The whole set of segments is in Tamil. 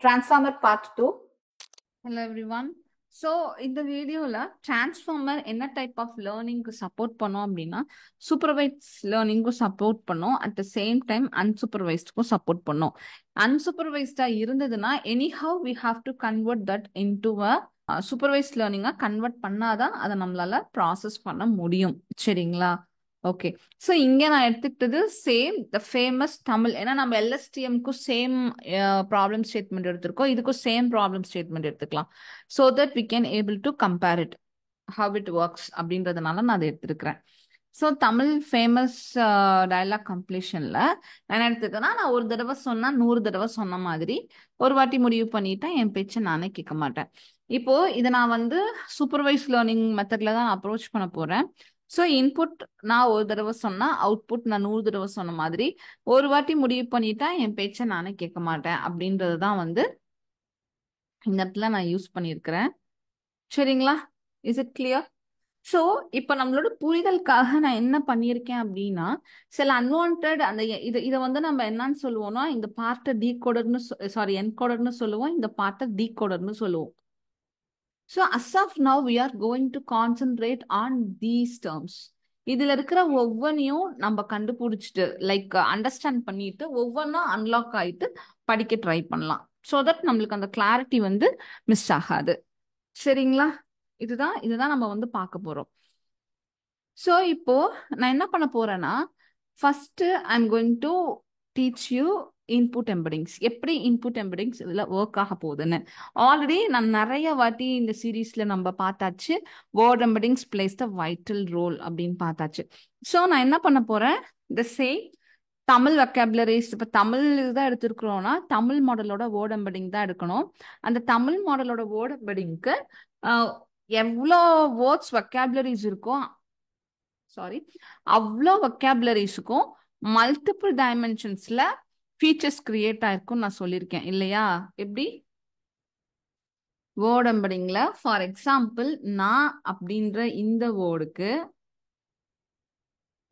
Transformer Part 2. Hello everyone. So இந்த வீடியோல டிரான்ஸ்ஃபார்மர் என்ன டைப் ஆஃப் லேர்னிங்க்கு சப்போர்ட் பண்ணோம் அப்படின்னா சூப்பர்வைஸ் லேர்னிங்க்கும் சப்போர்ட் பண்ணோம் அட் த சேம் டைம் அன்சூப்பர்வைஸ்டுக்கும் சப்போர்ட் பண்ணோம். அன்சூப்பர்வைஸ்டா இருந்ததுன்னா anyhow we have to convert that into a supervise லேர்னிங்கா கன்வெர்ட் பண்ணாதான் அதை நம்மளால ப்ராசஸ் பண்ண முடியும். சரிங்களா? ஓகே. ஸோ இங்கே நான் எடுத்துக்கிட்டது சேம் த ஃபேமஸ் தமிழ். ஏன்னா நம்ம எல்எஸ்டிஎம்க்கும் சேம் ப்ராப்ளம் ஸ்டேட்மெண்ட் எடுத்திருக்கோம், இதுக்கும் சேம் ப்ராப்ளம் ஸ்டேட்மெண்ட் எடுத்துக்கலாம். So that we can able to compare it how it works அப்படின்றதுனால நான் அதை எடுத்திருக்கிறேன். ஸோ தமிழ் ஃபேமஸ் டயலாக் கம்ப்ளீஷனில் நான் எடுத்துக்கன்னா நான் ஒரு தடவை சொன்னால் 100 தடவை சொன்ன மாதிரி ஒரு வாட்டி முடிவு பண்ணிட்டேன், என் பேச்சை நானே கேட்க மாட்டேன். இப்போ இதை நான் சூப்பர்வைஸ் லேர்னிங் மெத்தட்ல தான் அப்ரோச் பண்ண போறேன். ஸோ இன்புட் நான் ஒரு தடவை சொன்னா அவுட்புட் நான் 100 தடவை சொன்ன மாதிரி ஒரு வாட்டி முடிவு பண்ணிட்டா என் பேச்சை நானே கேட்க மாட்டேன் அப்படின்றது தான் இந்த இடத்துல நான் யூஸ் பண்ணியிருக்கிறேன். சரிங்களா? Is it clear? ஸோ இப்போ நம்மளோட புரிதலுக்காக நான் என்ன பண்ணியிருக்கேன் அப்படின்னா சில அன்வான்ட் அந்த இதை நம்ம என்னன்னு சொல்லுவோம்னா இந்த பார்ட்டை டீகோடர்னு சாரி என்கோடர்னு சொல்லுவோம், இந்த பார்ட்டை டீகோடர்னு சொல்லுவோம். So as of now, we are going to concentrate on these terms. இதுல இருக்கிற ஒவ்வொன்றையும் நம்ம கண்டுபிடிச்சிட்டு லைக் அண்டர்ஸ்டாண்ட் பண்ணிட்டு ஒவ்வொன்றும் அன்லாக் ஆயிட்டு படிக்க ட்ரை பண்ணலாம். ஸோ தட் நம்மளுக்கு அந்த கிளாரிட்டி மிஸ் ஆகாது. சரிங்களா? இதுதான் நம்ம பார்க்க போறோம். ஸோ இப்போ நான் என்ன பண்ண போறேன்னா first I am going to teach you input embeddings. எப்படி இன்புட் எம்படிங்ஸ் இதில் ஒர்க் ஆக போகுதுன்னு ஆல்ரெடி நான் நிறைய வாட்டி இந்த சீரீஸ்ல நம்ம பார்த்தாச்சு. Word embeddings plays the vital role அப்படின்னு பார்த்தாச்சு. ஸோ நான் என்ன பண்ண போறேன், த சேம் தமிழ் வெக்காபுலரிஸ். இப்போ தமிழ் தான் எடுத்திருக்கிறோம்னா தமிழ் மாடலோட வேர்ட் எம்படிங் தான் எடுக்கணும். அந்த தமிழ் மாடலோட வேர்ட் எம்படிங்க்கு எவ்வளோ வேர்ட்ஸ் வெக்காபுலரிஸ் இருக்கோ அவ்வளோ வெக்காபுலரிஸுக்கும் மல்டிபிள் டைமென்ஷன்ஸ்ல ஃபீச்சர்ஸ் கிரியேட் ஆயிருக்கும் நான் சொல்லியிருக்கேன் இல்லையா? எப்படி வேர்ட் எம்படிங்ல ஃபார் எக்ஸாம்பிள் நான் அப்படின்ற இந்த வேர்டுக்கு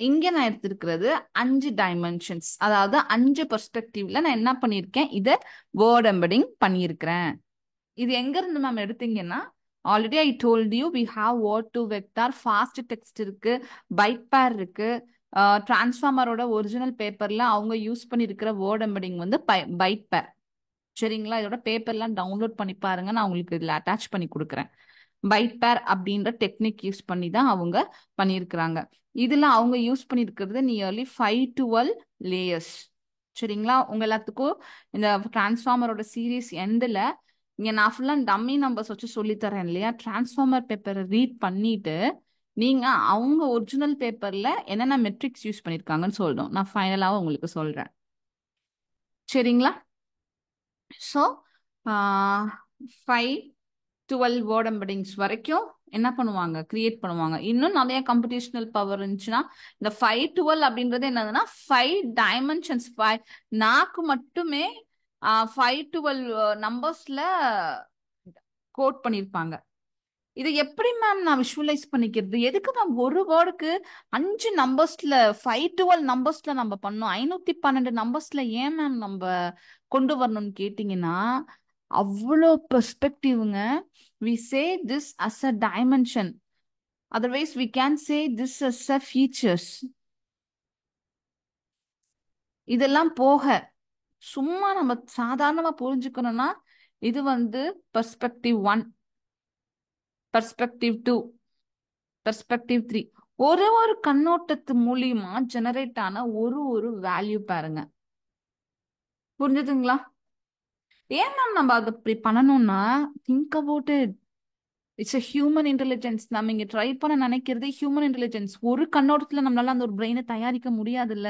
இங்க நான் எடுத்திருக்கிறது 5 டைமென்ஷன்ஸ், அதாவது 5 பெர்ஸ்பெக்டிவ்ல நான் என்ன பண்ணியிருக்கேன், இதை வேர்ட் எம்படிங் பண்ணியிருக்கிறேன். இது எங்க இருந்து மேம் எடுத்தீங்கன்னா already I told you we have word to vector, fast text இருக்கு, பைட் பேர் இருக்கு. டிரான்ஸ்ஃபார்மரோட ஒரிஜினல் பேப்பர்ல அவங்க யூஸ் பண்ணியிருக்கிற வேர்ட் எம்படிங் பைட் பேர். சரிங்களா? இதோட பேப்பர்லாம் டவுன்லோட் பண்ணி பாருங்க, நான் உங்களுக்கு இதில் அட்டாச் பண்ணி கொடுக்குறேன். பைட் பேர் அப்படின்ற டெக்னிக் யூஸ் பண்ணி தான் அவங்க பண்ணியிருக்கிறாங்க. இதில் அவங்க யூஸ் பண்ணியிருக்கிறது நியர்லி 5 to 12 லேயர்ஸ். சரிங்களா? உங்க எல்லாத்துக்கும் இந்த டிரான்ஸ்ஃபார்மரோட சீரீஸ் எண்டில் இங்கே நான் ஃபுல்லாக டம்மி நம்பர்ஸ் வச்சு சொல்லித்தரேன் இல்லையா? டிரான்ஸ்ஃபார்மர் பேப்பரை ரீட் பண்ணிட்டு நீங்கள் அவங்க ஒரிஜினல் பேப்பரில் என்னென்ன மெட்ரிக்ஸ் யூஸ் பண்ணியிருக்காங்கன்னு சொல்லணும். நான் ஃபைனலாக உங்களுக்கு சொல்கிறேன். சரிங்களா? ஸோ 5 12 வேர்ட் எம்படிங்ஸ் வரைக்கும் என்ன பண்ணுவாங்க, கிரியேட் பண்ணுவாங்க. இன்னும் நிறைய கம்ப்யூட்டேஷனல் பவர் இருந்துச்சுன்னா இந்த 5 12 அப்படின்றது என்னதுன்னா 5 டைமென்ஷன்ஸ். நாக்கு மட்டுமே 5 12 நம்பர்ஸ்ல கோட் பண்ணியிருப்பாங்க. இது எப்படி மேம் நான் விஷுவலைஸ் பண்ணிக்கிறது? எதுக்கு மேம் ஒரு வேர்டுக்கு 5 நம்பர்ஸ்ல 5 12 நம்பர்ஸ்ல நம்ம பண்ணோம், 512 நம்பர்ஸ்ல ஏன் மேம் நம்ம கொண்டு வரணும்னு கேட்டீங்கன்னா அவ்வளோ பெர்ஸ்பெக்டிவ்ங்க. we say this as a dimension, otherwise we can say this as a features. இதெல்லாம் போக சும்மா நம்ம சாதாரணமா புரிஞ்சுக்கணும்னா இது பெர்ஸ்பெக்டிவ் 1, பெர்ஸ்பெக்டிவ் 2, பெர்ஸ்பெக்டிவ் 3 ஒரு கண்ணோட்டத்து மூலியமா ஜெனரேட் ஆன ஒரு வேல்யூ பாருங்க. புரிஞ்சுதுங்களா? ஏன் மேம் நம்ம அதை இப்படி பண்ணணும்னா think about it. It's a human intelligence. நம்ம இங்க ட்ரை பண்ண நினைக்கிறது ஹியூமன் இன்டெலிஜென்ஸ். ஒரு கண்ணோட்டத்துல நம்மளால அந்த ஒரு பிரெயினை தயாரிக்க முடியாதுல்ல.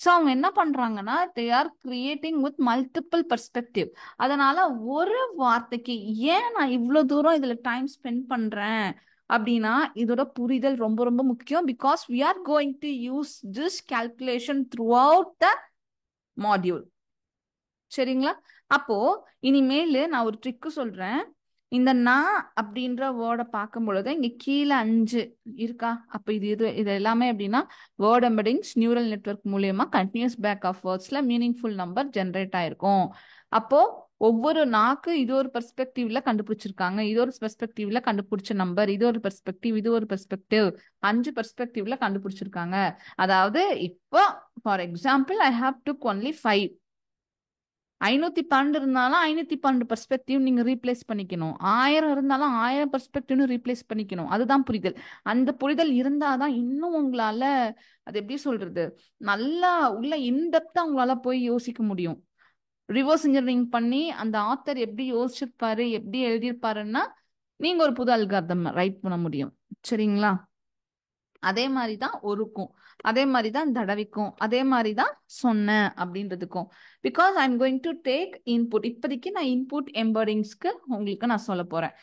ஸோ அவங்க என்ன பண்றாங்கன்னா they are creating with multiple perspective. அதனால ஒரு வார்த்தைக்கு ஏன் நான் இவ்வளோ தூரம் இதுல டைம் ஸ்பெண்ட் பண்றேன் அப்படின்னா இதோட புரிதல் ரொம்ப ரொம்ப முக்கியம். Because we are going to use this calculation throughout the module. சரிங்களா? அப்போ இனிமேல் நான் ஒரு ட்ரிக்கு சொல்றேன். இந்த நான் அப்படின்ற வேர்டை பார்க்கும் பொழுது இங்க கீழே 5 இருக்கா? அப்ப இது எல்லாமே அப்படின்னா வேர்ட் எம்படிங்ஸ் நியூரல் நெட்வொர்க் மூலியமா கண்டினியூஸ் பேக் ஆஃப் வேர்ட்ஸ்ல மீனிங்ஃபுல் நம்பர் ஜென்ரேட் ஆயிருக்கும். அப்போ ஒவ்வொரு நாக்கு இது ஒரு பெர்ஸ்பெக்டிவ்ல கண்டுபிடிச்சிருக்காங்க, இது ஒரு பெர்ஸ்பெக்டிவ்ல கண்டுபிடிச்ச நம்பர், இது ஒரு பெர்ஸ்பெக்டிவ், இது ஒரு பெர்ஸ்பெக்டிவ், 5 பெர்ஸ்பெக்டிவ்ல கண்டுபிடிச்சிருக்காங்க. அதாவது இப்போ for example I have took only 5. 512 இருந்தாலும் 512 பெர்ஸ்பெக்டிவ் நீங்க ரீப்ளேஸ் பண்ணிக்கணும். 1000 இருந்தாலும் 1000 பெர்ஸ்பெக்டிவ்னு ரீப்ளேஸ் பண்ணிக்கணும். அதுதான் புரிதல். அந்த புரிதல் இருந்தாதான் இன்னும் உங்களால அது எப்படி சொல்றது, நல்லா உள்ள இன்டெப்தா உங்களால போய் யோசிக்க முடியும். ரிவர்ஸ் இன்ஜினியரிங் பண்ணி அந்த ஆத்தர் எப்படி யோசிச்சிருப்பாரு, எப்படி எழுதியிருப்பாருன்னா நீங்க ஒரு புது அல்காரிதம் ரைட் பண்ண முடியும். சரிங்களா? அதே மாதிரி தான் ஒருக்கும், அதே மாதிரி தான் தடவிக்கும், அதே மாதிரி தான் சொன்னேன் அப்படின்றதுக்கும். Because I am going to take input. இப்போதைக்கு நான் இன்புட் எம்பர்டிங்ஸ்க்கு உங்களுக்கு நான் சொல்ல போறேன்.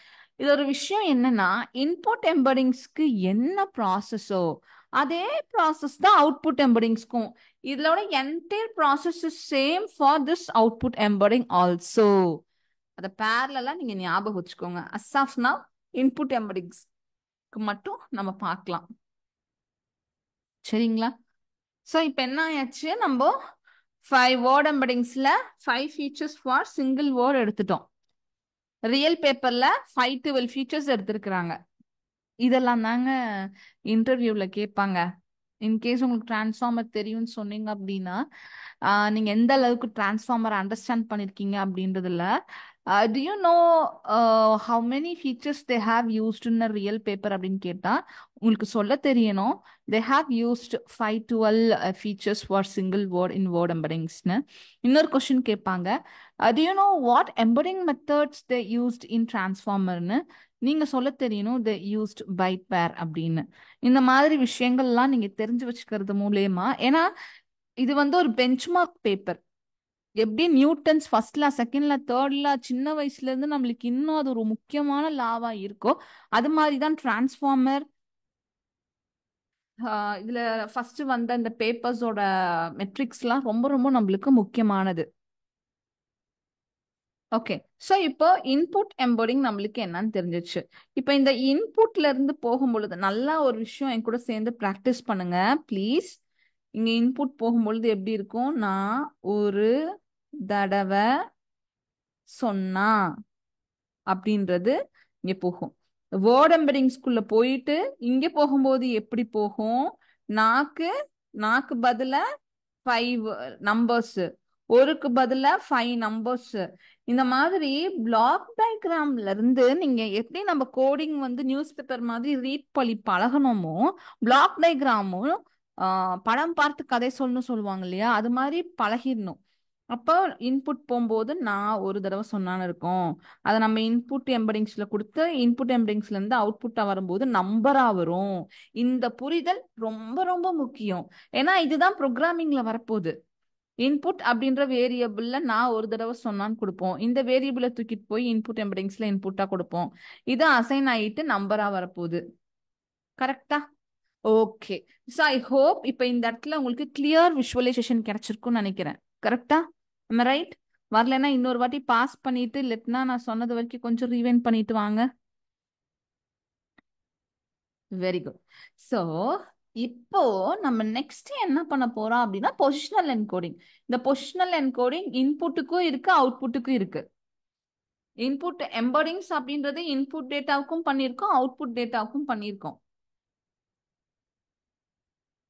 இது ஒரு விஷயம் என்னன்னா, இன்புட் எம்பர்டிங்ஸ்க்கு என்ன ப்ராசஸோ அதே ப்ராசஸ் தான் அவுட்புட் எம்பர்டிங்ஸ்க்கும். இதோட entire process is same for this output embedding also. அதை பேரலா நீங்க ஞாபகம் வச்சுக்கோங்க. அஸ் ஆஃப் நவ் இன்புட் எம்பர்டிங்ஸ்க்கு மட்டும் நம்ம பார்க்கலாம். சரிங்களா? ஸோ இப்போ என்ன ஆயாச்சு, நம்ம 5 வேர்ட் எம்படிங்ஸ்ல 5 ஃபீச்சர்ஸ் ஃபார் சிங்கிள் வேர்ட் எடுத்துட்டோம். ரியல் பேப்பர்ல 5-12 ஃபீச்சர்ஸ் எடுத்திருக்கிறாங்க. இதெல்லாம் தாங்க இன்டர்வியூல கேட்பாங்க. இன்கேஸ் உங்களுக்கு டிரான்ஸ்ஃபார்மர் தெரியும்னு சொன்னீங்க அப்படின்னா நீங்க எந்த அளவுக்கு டிரான்ஸ்ஃபார்மர் அண்டர்ஸ்டாண்ட் பண்ணிருக்கீங்க அப்படின்றதுல do you know how many features they have used in a real paper அப்படின்னு கேட்டா உங்களுக்கு சொல்ல தெரியணும். they have used 5-12 features for single word in word embeddings-னு. இன்னொரு கொஸ்டின் கேட்பாங்க, do you know what embedding methods they used in transformer-னு. நீங்க சொல்ல தெரியணும் they used byte pair அப்படின்னு. இந்த மாதிரி விஷயங்கள்லாம் நீங்க தெரிஞ்சு வச்சுக்கிறது மூலயமா, ஏன்னா இது வந்து ஒரு பெஞ்ச்மார்க் பேப்பர். எப்படி நியூட்டன்ஸ் ஃபர்ஸ்ட் லா, செகண்ட் லா, தேர்ட் லா சின்ன வயசுல இருந்து நம்மளுக்கு இன்னும் அது ஒரு முக்கியமான லாவா இருக்கோ, அது மாதிரி தான் டிரான்ஸ்ஃபார்மர். இதுல ஃபர்ஸ்ட் வந்த இந்த பேப்பர்ஸோட மெட்ரிக்ஸ்லாம் ரொம்ப ரொம்ப நம்மளுக்கு முக்கியமானது. ஓகே, ஸோ இப்போ இன்புட் எம்போர்டிங் நம்மளுக்கு என்னன்னு தெரிஞ்சிச்சு. இப்போ இந்த இன்புட்ல இருந்து போகும்பொழுது நல்லா ஒரு விஷயம் என் கூட சேர்ந்து ப்ராக்டிஸ் பண்ணுங்க ப்ளீஸ். இங்க இன்புட் போகும்பொழுது எப்படி இருக்கும், நான் ஒரு தடவை சொன்னா அப்படின்றது இங்க போகும். வேர்ட் எம்பெடிங்ஸ்குள்ள போயிட்டு இங்க போகும்போது எப்படி போகும், நாக்கு நாக்கு பதில 5 நம்பர்ஸ், ஒருக்கு பதில 5 நம்பர்ஸ். இந்த மாதிரி பிளாக் டயக்ராம்ல இருந்து நீங்க எப்படி நம்ம கோடிங் வந்து நியூஸ் பேப்பர் மாதிரி ரீட் பண்ணி பழகணுமோ, பிளாக் டயக்ராமும் படம் பார்த்து கதை சொல்லணும் சொல்லுவாங்க இல்லையா, அது மாதிரி பழகிடணும். அப்போ இன்புட் போகும்போது நான் ஒரு தடவை சொன்னான்னு இருக்கும். அதை நம்ம இன்புட் எம்படிங்ஸ்ல கொடுத்து இன்புட் எம்படிங்ஸ்ல இருந்து அவுட்புட்டா வரும்போது நம்பரா வரும். இந்த புரிதல் ரொம்ப ரொம்ப முக்கியம். ஏன்னா இதுதான் ப்ரோக்ராமிங்ல வரப்போகுது. இன்புட் அப்படின்ற வேரியபிள்ல நான் ஒரு தடவை சொன்னான்னு கொடுப்போம். இந்த வேரியபிளை தூக்கிட்டு போய் இன்புட் எம்படிங்ஸ்ல இன்புட்டா கொடுப்போம். இது அசைன் ஆயிட்டு நம்பரா வரப்போகுது. கரெக்டா? ஓகே. ஸோ ஐ ஹோப் இப்போ இந்த இடத்துல உங்களுக்கு கிளியர் விஷுவலைசேஷன் கிடைச்சிருக்கும்னு நினைக்கிறேன். கரெக்டா? ரைட்? வரலன்னா இன்னொரு வாட்டி பாஸ் பண்ணிட்டு, இல்லைன்னா நான் சொன்னது வரைக்கும் கொஞ்சம் ரீவைண்ட் பண்ணிட்டு வாங்க. Very good. ஸோ இப்போ நம்ம நெக்ஸ்ட் என்ன பண்ண போறோம் அப்படின்னா பொசிஷனல் என்கோடிங். இந்த பொசிஷனல் என்கோடிங் இன்புட்டுக்கும் இருக்கு, அவுட்புட்டுக்கும் இருக்கு. இன்புட் எம்படிங்ஸ் அப்படின்றது இன்புட் டேட்டாவுக்கும் பண்ணியிருக்கோம், அவுட்புட் டேட்டாவுக்கும் பண்ணியிருக்கோம்.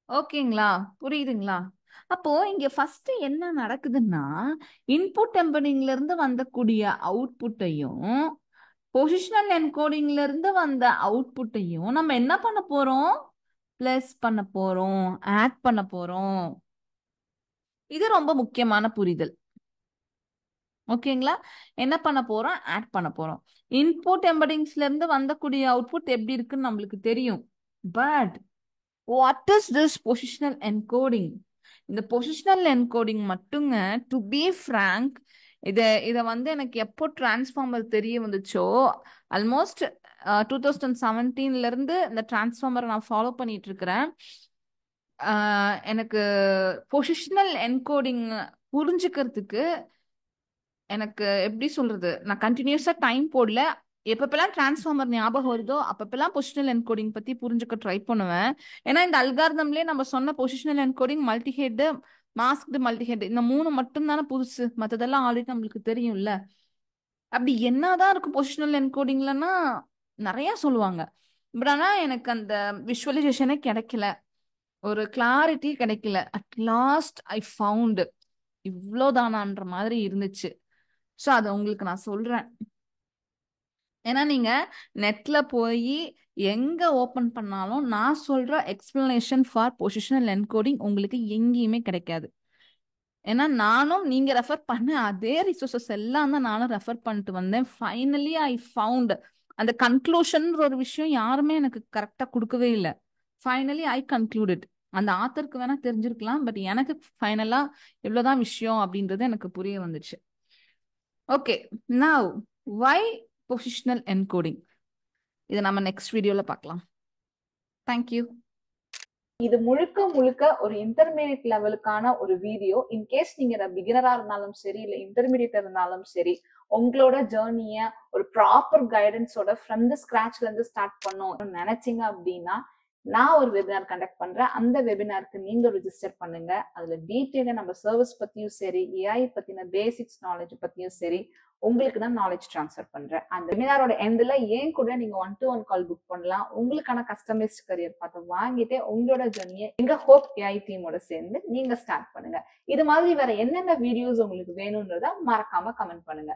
ஓகேங்களா? புரியுதுங்களா? அப்போ இங்க ஃபர்ஸ்ட் என்ன நடக்குதுன்னா, இன்புட் எம்படிங்ல இருந்து வந்தக்கூடிய அவுட்புட்டையும் பொசிஷனல் என்கோடிங்ல இருந்து வந்த அவுட்புட்டையும் நம்ம என்ன பண்ண போறோம், பிளஸ் பண்ண போறோம், ஆட் பண்ண போறோம். இது ரொம்ப முக்கியமான புரிதல். ஓகேங்களா? என்ன பண்ண போறோம், ஆட் பண்ண போறோம். இன்புட் எம்படிங்ஸ்ல இருந்து வந்தக்கூடிய அவுட்புட் எப்படி இருக்குன்னு நம்மளுக்கு தெரியும். But what is this positional encoding? இந்த பொசிஷனல் என்கோடிங் மட்டுங்க, டு பி ஃப்ராங்க், இதை வந்து எனக்கு எப்போ டிரான்ஸ்ஃபார்மர் தெரிய வந்துச்சோ, ஆல்மோஸ்ட் 2017ல இருந்து இந்த டிரான்ஸ்ஃபார்மரை நான் ஃபாலோ பண்ணிட்டு இருக்கிறேன். எனக்கு பொசிஷனல் என்கோடிங் புரிஞ்சுக்கிறதுக்கு எனக்கு எப்படி சொல்றது, நான் கண்டினியூஸா டைம் போடல. எப்பப்பெல்லாம் டிரான்ஸ்ஃபார்மர் ஞாபகம் வருதோ அப்பப்பெல்லாம் பொசிஷனல் என்கோடிங் பத்தி புரிஞ்சுக்க ட்ரை பண்ணுவேன். ஏன்னா இந்த அல்காரிதம்லயே நம்ம சொன்ன positional encoding, multi head, masked multihead இந்த 3 மட்டும் தானே புதுசு, மத்ததெல்லாம் ஆல்ரெடி நம்மளுக்கு தெரியும்ல. அப்படி என்னதான் இருக்கும் பொசிஷனல் என்கோடிங்லன்னா நிறைய சொல்லுவாங்க. பட் ஆனா எனக்கு அந்த விஷுவலைசேஷனே கிடைக்கல, ஒரு கிளாரிட்டி கிடைக்கல. அட் லாஸ்ட் ஐ ஃபவுண்ட் இவ்வளோதானான்ற மாதிரி இருந்துச்சு. ஸோ அதை உங்களுக்கு நான் சொல்றேன். ஏன்னா நீங்க நெட்ல போய் எங்க ஓபன் பண்ணாலும் நான் சொல்ற எக்ஸ்பிளனேஷன் ஃபார் பொசிஷனல் என்கோடிங் உங்களுக்கு எங்கேயுமே கிடைக்காது. ஏன்னா நானும் நீங்க ரெஃபர் பண்ண அதே ரிசோர்சஸ் எல்லாம் தான் நானும் ரெஃபர் பண்ணிட்டு வந்தேன். ஃபைனலி ஐ ஃபவுண்ட் அந்த கன்க்ளூஷன் ஒரு விஷயம் யாருமே எனக்கு கரெக்டா கொடுக்கவே இல்லை. Finally I concluded. அந்த ஆத்தருக்கு வேணா தெரிஞ்சிருக்கலாம், பட் எனக்கு ஃபைனலா இவ்வளவுதான் விஷயம் அப்படின்றது எனக்கு புரிய வந்துச்சு. ஓகே, நவ் வை பொசிஷனல் என்கோடிங், இதை நம்ம நெக்ஸ்ட் வீடியோல பார்க்கலாம். தேங்க்யூ. இது முழுக்க முழுக்க ஒரு இன்டர்மீடியட் லெவலுக்கான ஒரு வீடியோ. இன்கேஸ் நீங்க பிகினரா இருந்தாலும் சரி, இல்ல இன்டர்மீடியட் இருந்தாலும் சரி, உங்களோட ஜேர்னிய ஒரு ப்ராப்பர் கைடன்ஸோட ஃப்ரம் த ஸ்கிராச்ல இருந்து ஸ்டார்ட் பண்ணணும் நினைச்சீங்க அப்படின்னா நான் ஒரு வெபினார் கண்டக்ட் பண்றேன். அந்த வெபினாருக்கு நீங்க ரிஜிஸ்டர் பண்ணுங்க. அதுல டீட்டெயிலா நம்ம சர்வீஸ் பத்தியும் சரி, ஏஐ பத்தின பேசிக்ஸ் நாலேஜ் பத்தியும் சரி உங்களுக்கு தான் நாலேஜ் ட்ரான்ஸ்ஃபர் பண்றேன். அந்த வெபினாரோட எண்ட்ல ஏன் கூட நீங்க 1-to-1 கால் புக் பண்ணலாம். உங்களுக்கான கஸ்டமைஸ்ட் கரியர் பார்த்து வாங்கிட்டு உங்களோட ஜர்னியை எங்க ஹோப் ஏஐ டீமோட சேர்ந்து நீங்க ஸ்டார்ட் பண்ணுங்க. இது மாதிரி வேற என்னென்ன வீடியோஸ் உங்களுக்கு வேணும்ன்றத மறக்காம கமெண்ட் பண்ணுங்க.